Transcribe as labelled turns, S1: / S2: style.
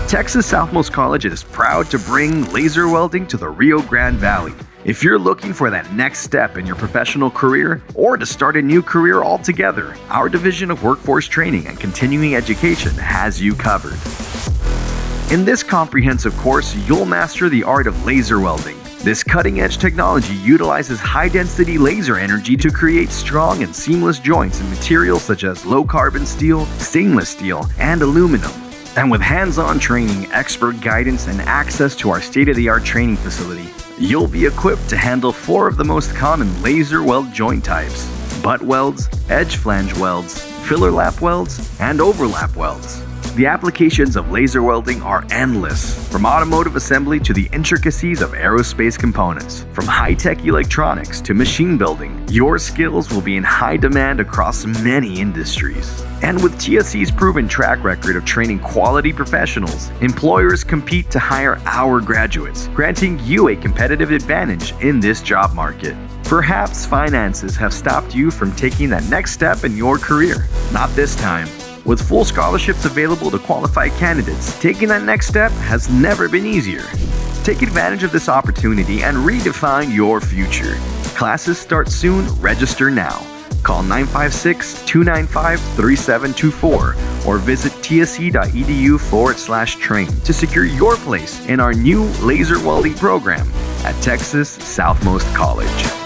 S1: Texas Southmost College is proud to bring laser welding to the Rio Grande Valley. If you're looking for that next step in your professional career or to start a new career altogether, our Division of Workforce Training and Continuing Education has you covered. In this comprehensive course, you'll master the art of laser welding. This cutting-edge technology utilizes high-density laser energy to create strong and seamless joints in materials such as low-carbon steel, stainless steel, and aluminum. And with hands-on training, expert guidance, and access to our state-of-the-art training facility, you'll be equipped to handle 4 of the most common laser weld joint types: butt welds, edge flange welds, filler lap welds, and overlap welds. The applications of laser welding are endless, from automotive assembly to the intricacies of aerospace components. From high-tech electronics to machine building, your skills will be in high demand across many industries. And with TSC's proven track record of training quality professionals, employers compete to hire our graduates, granting you a competitive advantage in this job market. Perhaps finances have stopped you from taking that next step in your career. Not this time. With full scholarships available to qualified candidates, taking that next step has never been easier. Take advantage of this opportunity and redefine your future. Classes start soon. Register now. Call 956-295-3724 or visit tsc.edu/train to secure your place in our new laser welding program at Texas Southmost College.